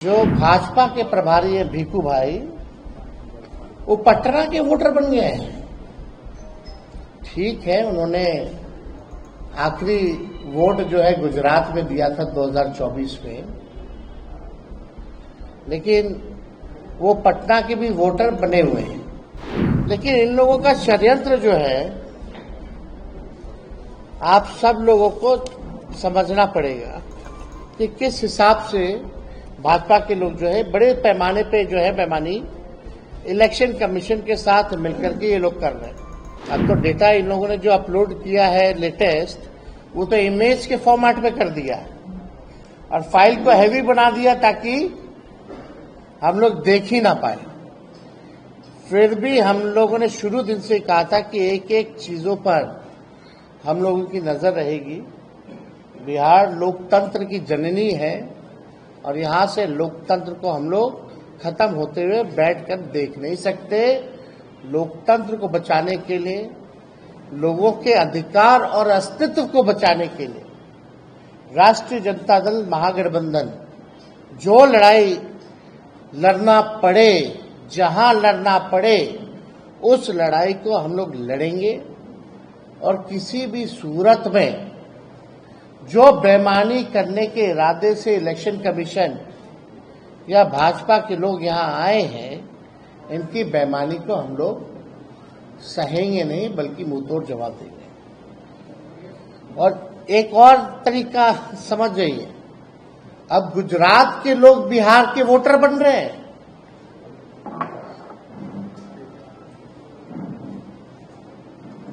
जो भाजपा के प्रभारी है भीखू भाई, वो पटना के वोटर बन गए हैं। ठीक है, उन्होंने आखिरी वोट जो है गुजरात में दिया था 2024 में, लेकिन वो पटना के भी वोटर बने हुए हैं। लेकिन इन लोगों का षड्यंत्र जो है, आप सब लोगों को समझना पड़ेगा कि किस हिसाब से भाजपा के लोग जो है बड़े पैमाने पे जो है बेईमानी इलेक्शन कमीशन के साथ मिलकर के ये लोग कर रहे हैं। अब तो डेटा इन लोगों ने जो अपलोड किया है लेटेस्ट, वो तो इमेज के फॉर्मेट में कर दिया और फाइल को हैवी बना दिया ताकि हम लोग देख ही ना पाए। फिर भी हम लोगों ने शुरू दिन से कहा था कि एक एक चीजों पर हम लोगों की नजर रहेगी। बिहार लोकतंत्र की जननी है और यहां से लोकतंत्र को हम लोग खत्म होते हुए बैठकर देख नहीं सकते। लोकतंत्र को बचाने के लिए, लोगों के अधिकार और अस्तित्व को बचाने के लिए राष्ट्रीय जनता दल महागठबंधन जो लड़ाई लड़ना पड़े, जहां लड़ना पड़े, उस लड़ाई को हम लोग लड़ेंगे। और किसी भी सूरत में जो बेईमानी करने के इरादे से इलेक्शन कमीशन या भाजपा के लोग यहां आए हैं, इनकी बेईमानी को हम लोग सहेंगे नहीं, बल्कि मुंहतोड़ जवाब देंगे। और एक और तरीका समझ जाइए, अब गुजरात के लोग बिहार के वोटर बन रहे हैं।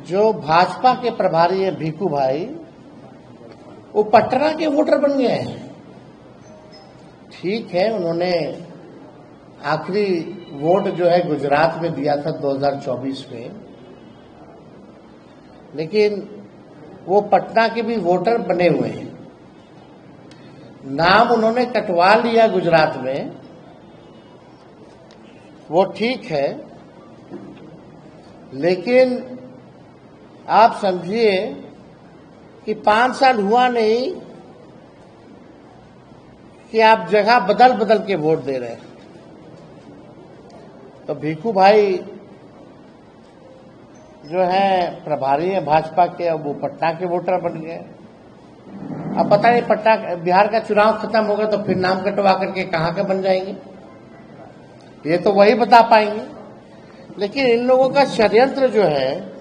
जो भाजपा के प्रभारी है भीखू भाई, वो पटना के वोटर बन गए हैं। ठीक है, उन्होंने आखिरी वोट जो है गुजरात में दिया था 2024 में, लेकिन वो पटना के भी वोटर बने हुए हैं। नाम उन्होंने कटवा लिया गुजरात में, वो ठीक है, लेकिन आप समझिए कि 5 साल हुआ नहीं कि आप जगह बदल बदल के वोट दे रहे हैं। तो भीखू भाई जो है प्रभारी है भाजपा के, अब वो पटना के वोटर बन गए। अब पता नहीं पटना बिहार का चुनाव खत्म होगा तो फिर नाम कटवा करके कहां के बन जाएंगे, ये तो वही बता पाएंगे। लेकिन इन लोगों का षड्यंत्र जो है,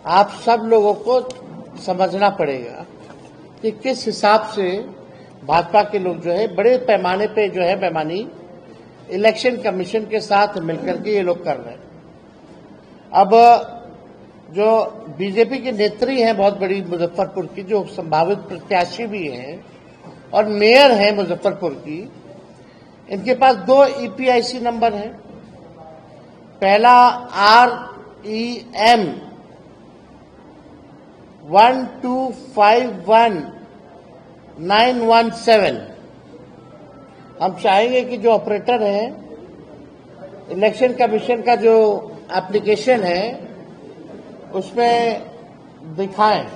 आप सब लोगों को समझना पड़ेगा कि किस हिसाब से भाजपा के लोग जो है बड़े पैमाने पे जो है बेईमानी इलेक्शन कमीशन के साथ मिलकर के ये लोग कर रहे हैं। अब जो बीजेपी के नेत्री हैं बहुत बड़ी मुजफ्फरपुर की, जो संभावित प्रत्याशी भी हैं और मेयर हैं मुजफ्फरपुर की, इनके पास 2 ईपीआईसी नंबर हैं। पहला REM 1251917। हम चाहेंगे कि जो ऑपरेटर है, इलेक्शन कमीशन का जो एप्लीकेशन है उसमें दिखाएं।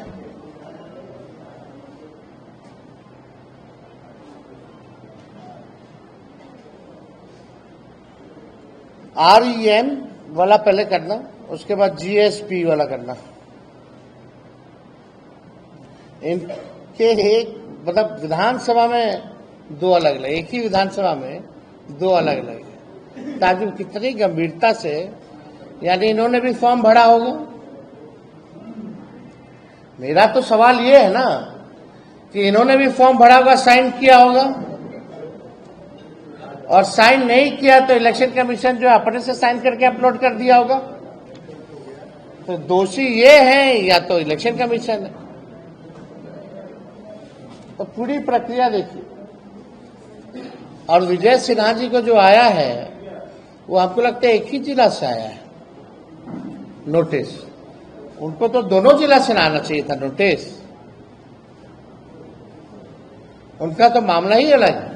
REM वाला पहले करना, उसके बाद GSP वाला करना। इनके एक मतलब विधानसभा में 2 अलग अलग, एक ही विधानसभा में 2 अलग अलग है। ताकि कितनी गंभीरता से, यानी इन्होंने भी फॉर्म भरा होगा। मेरा तो सवाल ये है ना कि इन्होंने भी फॉर्म भरा होगा, साइन किया होगा, और साइन नहीं किया तो इलेक्शन कमीशन जो अपने से साइन करके अपलोड कर दिया होगा। तो दोषी ये है या तो इलेक्शन कमीशन है। तो पूरी प्रक्रिया देखिए। और विजय सिन्हा जी को जो आया है, वो हमको लगता है एक ही जिला से आया है नोटिस। उनको तो दोनों जिला से आना चाहिए था नोटिस, उनका तो मामला ही अलग है।